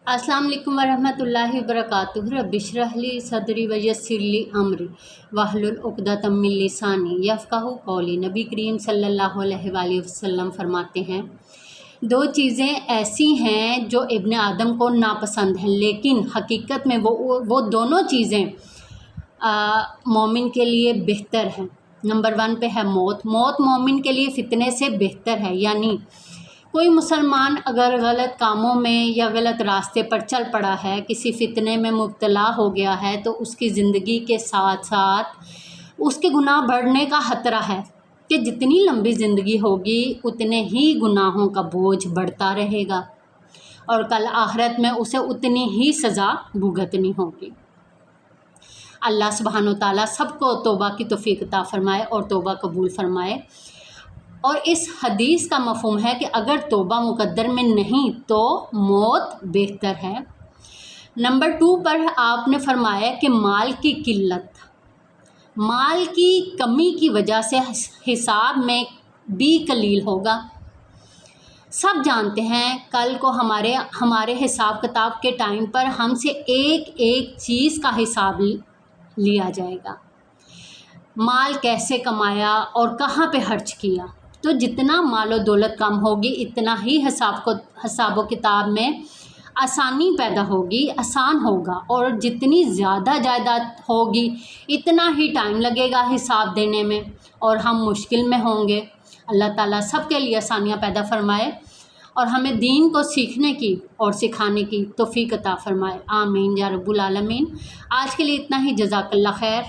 अस्सलाम वालेकुम वरहमतुल्लाहि वबरकातुहू। रब्बि इश्रह ली सदरी वयस्सिर ली अमरी वहलुल उक़दतम मिन लिसानी यफ़क़हू क़ौली। नबी करीम सल्लल्लाहु अलैहि वसल्लम फरमाते हैं, दो चीज़ें ऐसी हैं जो इब्न आदम को नापसंद हैं, लेकिन हकीकत में वो दोनों चीज़ें मोमिन के लिए बेहतर हैं। नंबर 1 पे है मौत। मौत मोमिन के लिए फ़ितने से बेहतर है। यानी कोई मुसलमान अगर गलत कामों में या गलत रास्ते पर चल पड़ा है, किसी फ़ितने में मुब्तला हो गया है, तो उसकी ज़िंदगी के साथ साथ उसके गुनाह बढ़ने का ख़तरा है कि जितनी लंबी ज़िंदगी होगी उतने ही गुनाहों का बोझ बढ़ता रहेगा और कल आखिरत में उसे उतनी ही सज़ा भुगतनी होगी। अल्लाह सुब्हानो तआला सबको तौबा की तौफीक अता फरमाए और तौबा कबूल फरमाए। और इस हदीस का मफ़हूम है कि अगर तौबा मुक़द्दर में नहीं तो मौत बेहतर है। नंबर 2 पर आपने फरमाया कि माल की किल्लत, माल की कमी की वजह से हिसाब में भी कलील होगा। सब जानते हैं कल को हमारे हिसाब किताब के टाइम पर हमसे एक एक चीज़ का हिसाब लिया जाएगा। माल कैसे कमाया और कहाँ पे खर्च किया। तो जितना मालो दौलत कम होगी इतना ही हिसाब किताब में आसानी पैदा होगी, आसान होगा। और जितनी ज़्यादा जायदाद होगी इतना ही टाइम लगेगा हिसाब देने में और हम मुश्किल में होंगे। अल्लाह ताला सबके लिए आसानियाँ पैदा फरमाए और हमें दीन को सीखने की और सिखाने की तौफीक अता फरमाए। आमीन या रब्बुल आलमीन। आज के लिए इतना ही। जज़ाकल्लाह खैर।